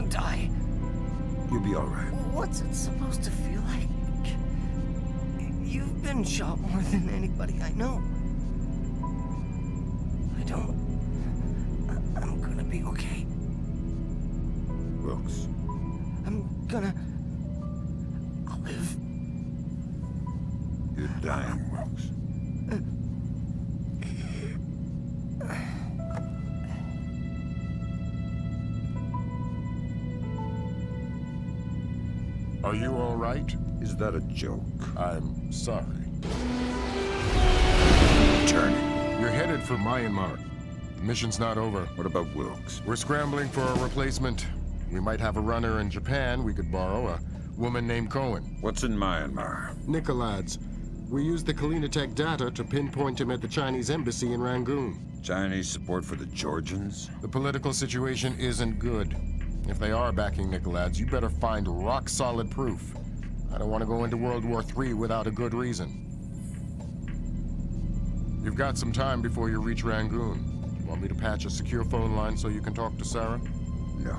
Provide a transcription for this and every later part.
gonna die. You'll be all right. What's it supposed to feel like? You've been shot more than anybody I know. I'm gonna be okay. Wilkes. I'll live. You're dying, Wilkes. Are you all right? Is that a joke? I'm sorry. Turn. You're headed for Myanmar. The mission's not over. What about Wilkes? We're scrambling for a replacement. We might have a runner in Japan we could borrow, a woman named Cohen. What's in Myanmar? Nicolads. We used the Kalinatech data to pinpoint him at the Chinese embassy in Rangoon. Chinese support for the Georgians? The political situation isn't good. If they are backing Nicolads, you better find rock-solid proof. I don't want to go into World War III without a good reason. You've got some time before you reach Rangoon. Want me to patch a secure phone line so you can talk to Sarah? No.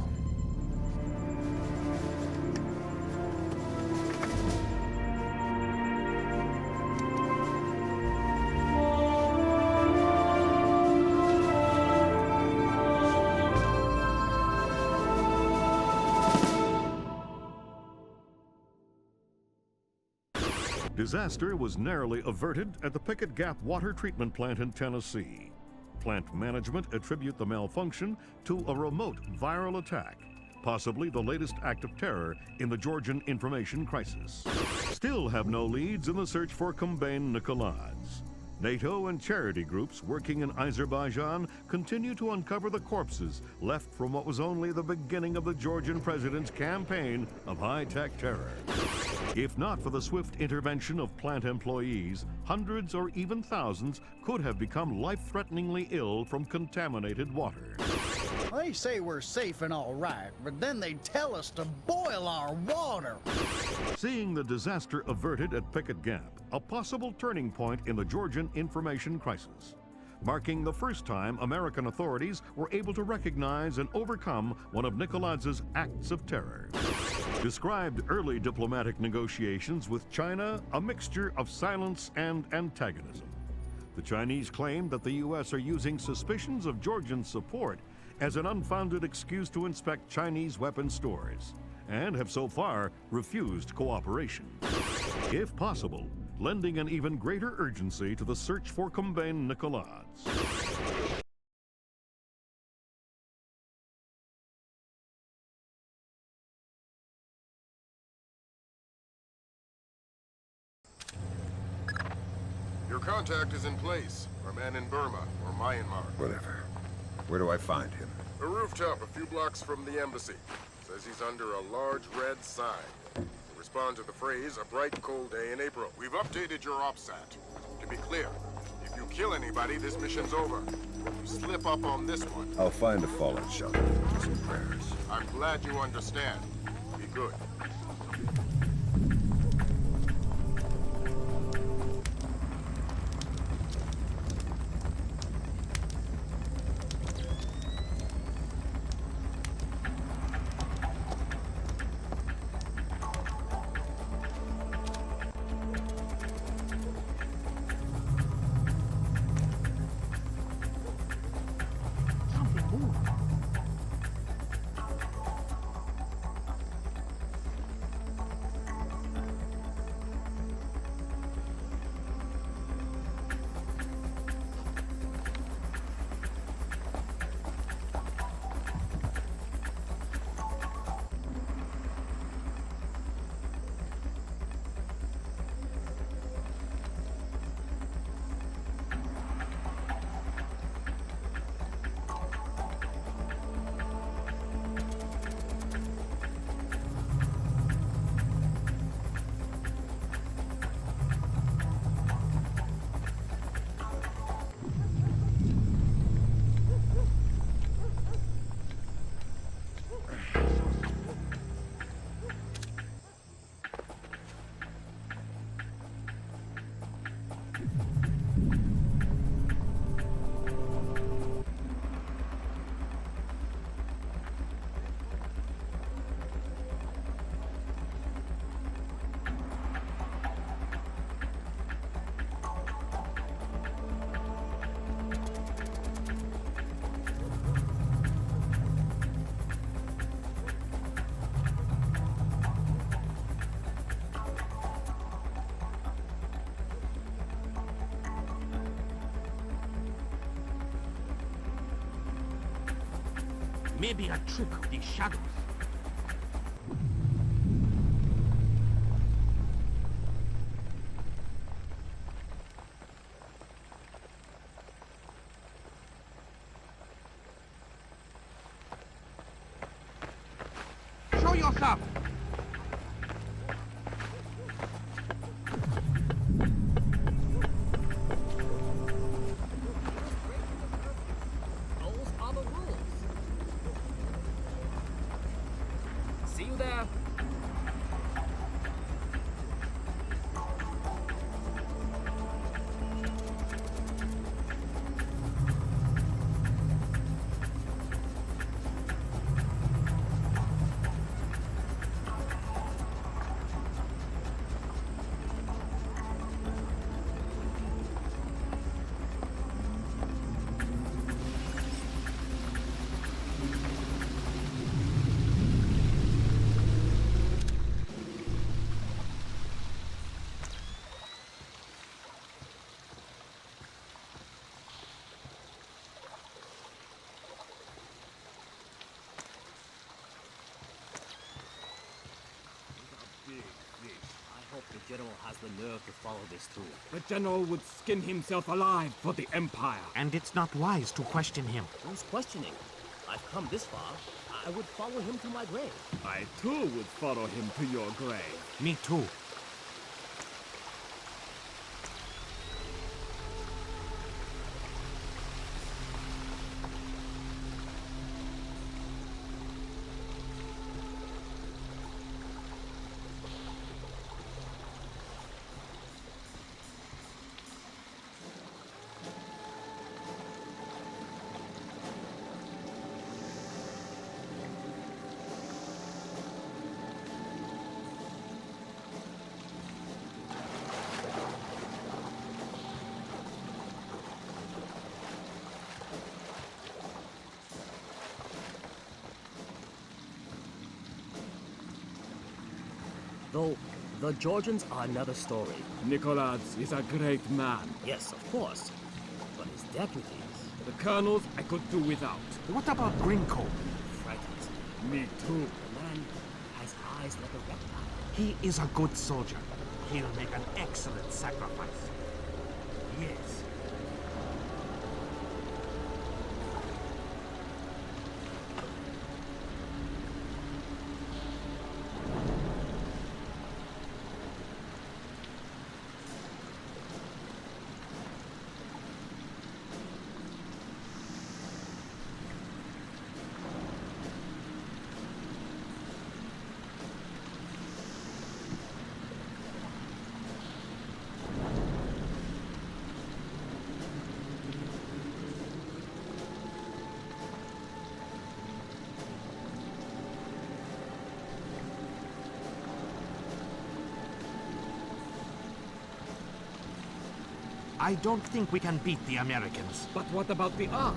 Disaster was narrowly averted at the Pickett Gap Water Treatment Plant in Tennessee. Plant management attribute the malfunction to a remote viral attack, possibly the latest act of terror in the Georgian information crisis. Still have no leads in the search for Combane Nicolads. NATO and charity groups working in Azerbaijan continue to uncover the corpses left from what was only the beginning of the Georgian president's campaign of high-tech terror. If not for the swift intervention of plant employees, hundreds or even thousands could have become life-threateningly ill from contaminated water. They say we're safe and all right, but then they tell us to boil our water. Seeing the disaster averted at Pickett Gap, a possible turning point in the Georgian information crisis, marking the first time American authorities were able to recognize and overcome one of Nicolads' acts of terror. Described early diplomatic negotiations with China a mixture of silence and antagonism. The Chinese claimed that the U.S. are using suspicions of Georgian support as an unfounded excuse to inspect Chinese weapon stores, and have so far refused cooperation. If possible, lending an even greater urgency to the search for Combane Nicolads. Your contact is in place. Our man in Burma or Myanmar. Whatever. Where do I find him? A rooftop a few blocks from the embassy. Says he's under a large red sign. To respond to the phrase, a bright cold day in April. We've updated your OPSAT. To be clear, if you kill anybody, this mission's over. If you slip up on this one... I'll find a fallen shelter. Some prayers. I'm glad you understand. Be good. Maybe a trick of the shadows. Show yourself! Those are the rules. See you there. I hope the general has the nerve to follow this through. The general would skin himself alive for the Empire. And it's not wise to question him. Who's questioning? I've come this far. I would follow him to my grave. I too would follow him to your grave. Me too. Though, the Georgians are another story. Nicholas is a great man. Yes, of course. But his deputies... The colonels I could do without. What about Grinko? frightens Me too. me. The man has eyes like a reptile. He is a good soldier. He'll make an excellent sacrifice. Yes. I don't think we can beat the Americans. But what about the Ark?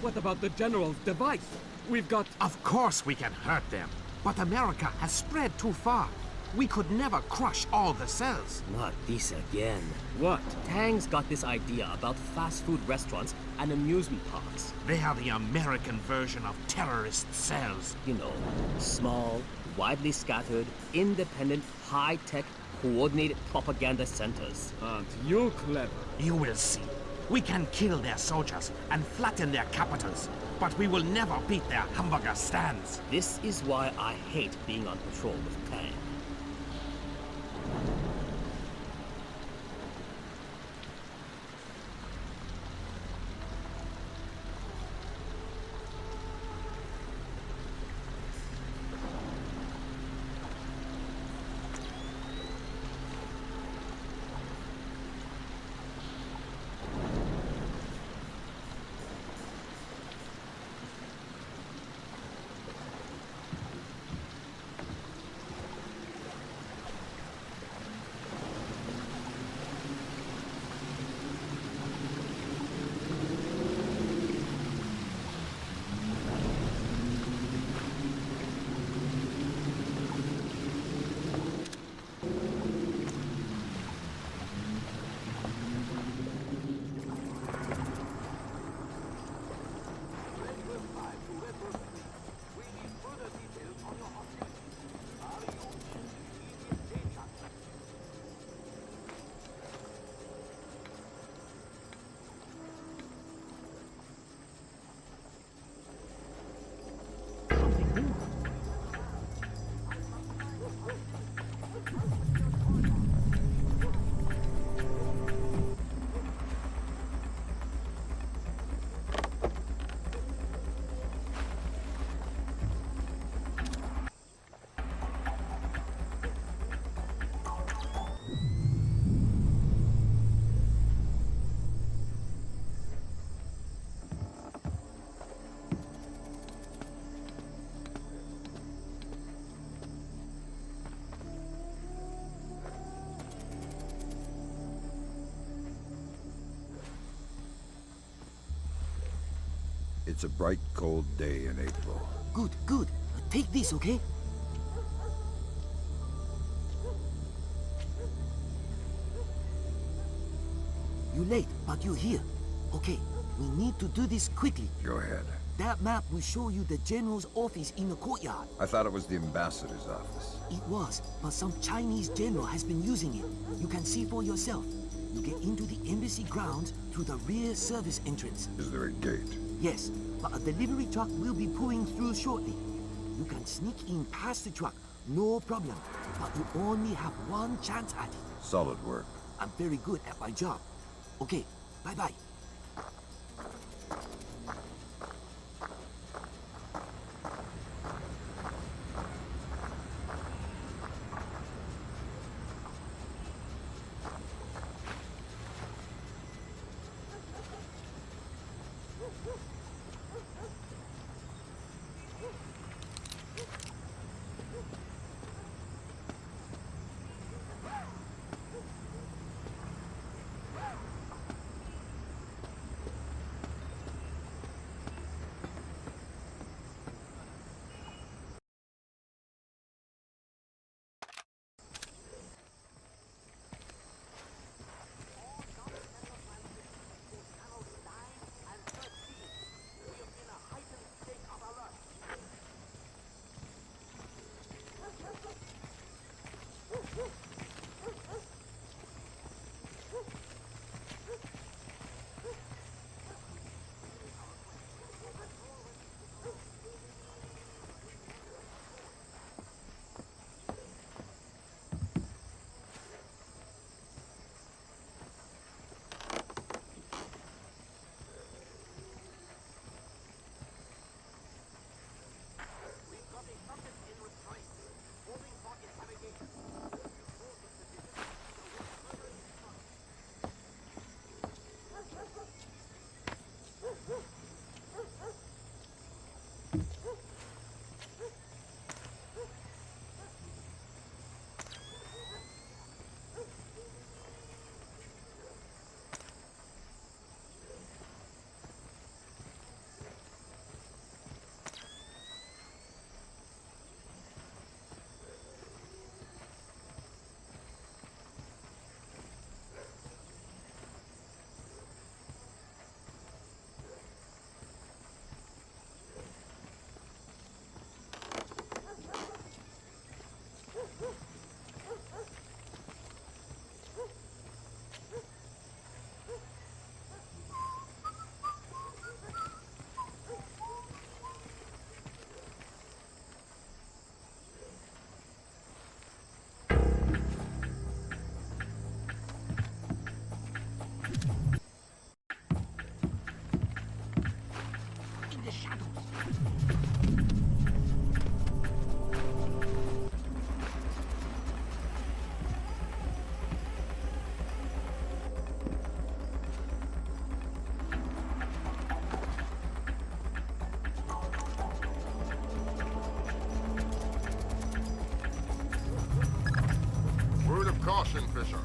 What about the general's device? We've got... Of course we can hurt them. But America has spread too far. We could never crush all the cells. Not this again. What? Tang's got this idea about fast food restaurants and amusement parks. They are the American version of terrorist cells. You know, small, widely scattered, independent, high-tech, coordinated propaganda centers. Aren't you clever? You will see. We can kill their soldiers and flatten their capitals, but we will never beat their hamburger stands. This is why I hate being on patrol with Tang. It's a bright, cold day in April. Good, good. Take this, okay? You're late, but you're here. Okay, we need to do this quickly. Go ahead. That map will show you the general's office in the courtyard. I thought it was the ambassador's office. It was, but some Chinese general has been using it. You can see for yourself. You get into the embassy grounds through the rear service entrance. Is there a gate? Yes, but a delivery truck will be pulling through shortly. You can sneak in past the truck, no problem. But you only have one chance at it. Solid work. I'm very good at my job. Okay, bye-bye. Caution, Fisher.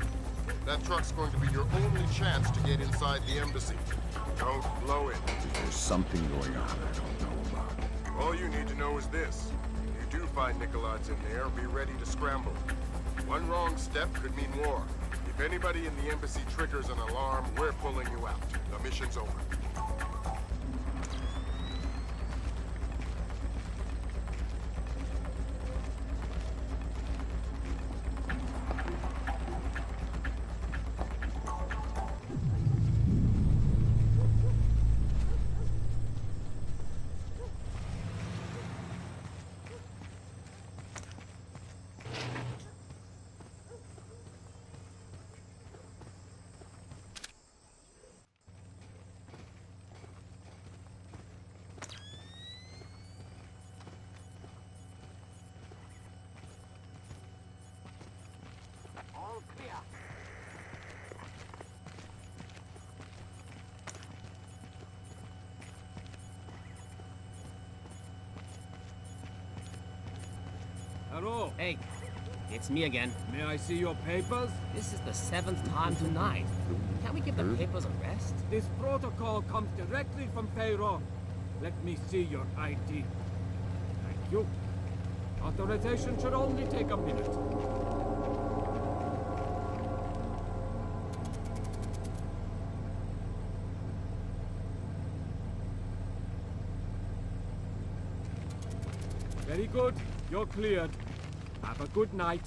That truck's going to be your only chance to get inside the embassy. Don't blow it. There's something going on I don't know about. All you need to know is this. If you do find Nicolads in there, be ready to scramble. One wrong step could mean war. If anybody in the embassy triggers an alarm, we're pulling you out. The mission's over. Hello. Hey, it's me again. May I see your papers? This is the 7th time tonight. Can't we give the papers a rest? This protocol comes directly from Peyron. Let me see your ID. Thank you. Authorization should only take a minute. Very good. You're cleared. Have a good night.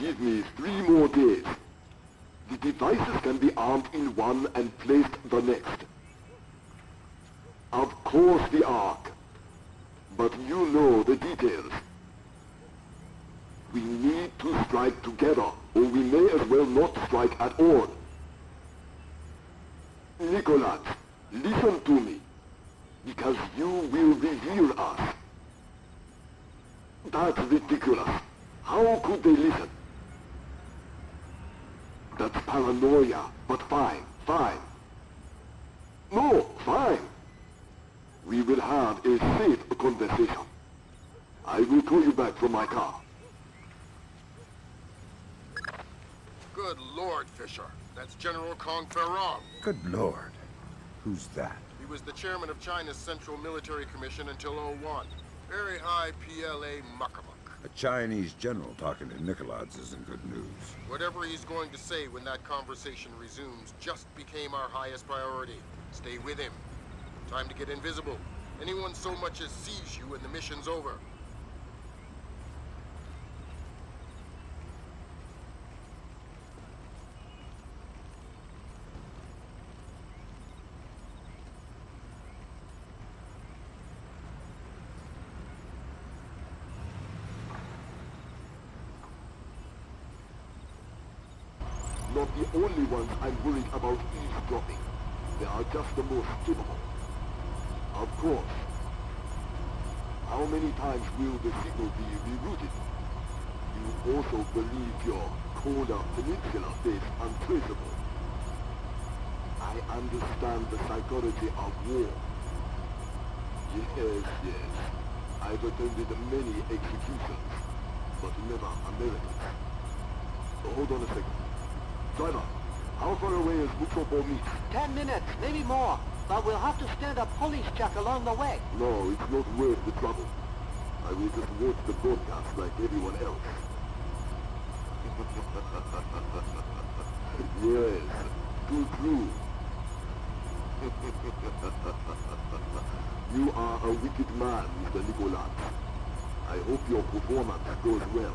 Give me 3 more days. The devices can be armed in one and placed the next. Of course the Ark. But you know the details. We need to strike together, or we may as well not strike at all. Nicholas, listen to me, because you will reveal us. That's ridiculous. How could they listen? That's paranoia, but fine, fine. No, fine. We will have a safe conversation. I will call you back from my car. Good Lord, Fisher. That's General Kong Ferrong. Good Lord. Who's that? He was the chairman of China's Central Military Commission until '01. Very high PLA muckamuck. A Chinese general talking to Nicolaids isn't good news. Whatever he's going to say when that conversation resumes just became our highest priority. Stay with him. Time to get invisible. Anyone so much as sees you and the mission's over. Not the only ones I'm worried about eavesdropping. They are just the most capable. Of course. How many times will the signal be rerouted? You also believe your Kola Peninsula base untraceable. I understand the psychology of war. Yes, yes. I've attended many executions, but never Americans. Hold on a second. Driver, how far away is Muchopo meet? 10 minutes, maybe more. But we'll have to stand a police check along the way. No, it's not worth the trouble. I will just watch the broadcast like everyone else. Yes, too true. You are a wicked man, Mr. Nicholas. I hope your performance goes well.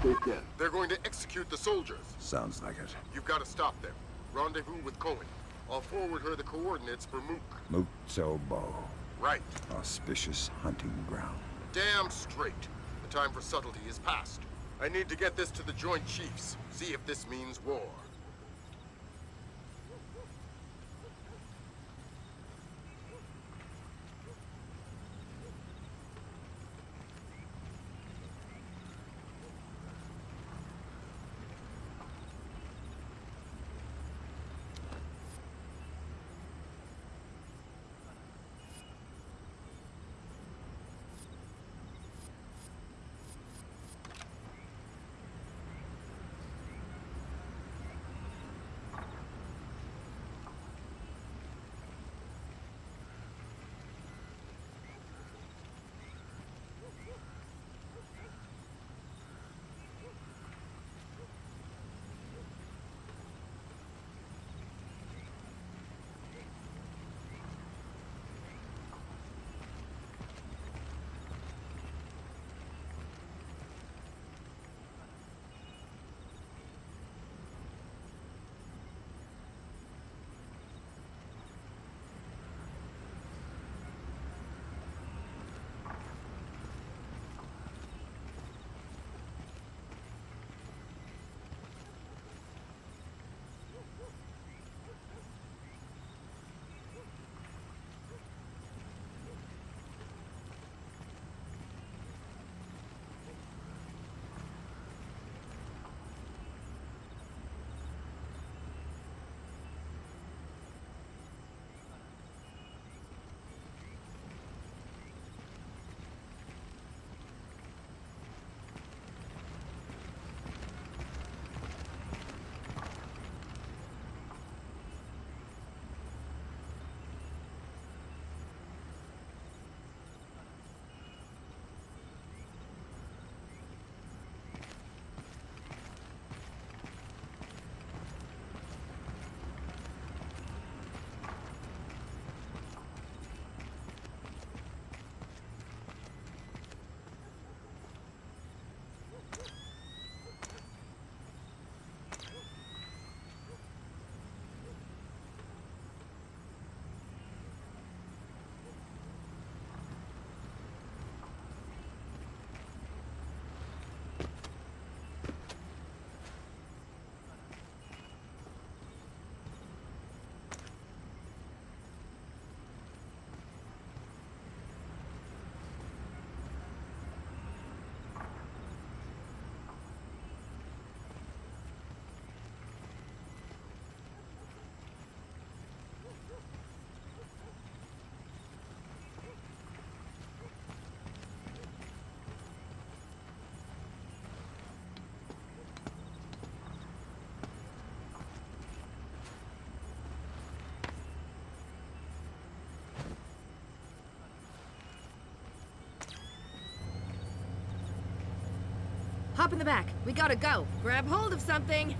Take care. They're going to execute the soldiers. Sounds like it. You've got to stop them. Rendezvous with Cohen. I'll forward her the coordinates for Mook. Muksobo. Right. Auspicious hunting ground. Damn straight. The time for subtlety is past. I need to get this to the Joint Chiefs. See if this means war. Hop in the back. We gotta go. Grab hold of something.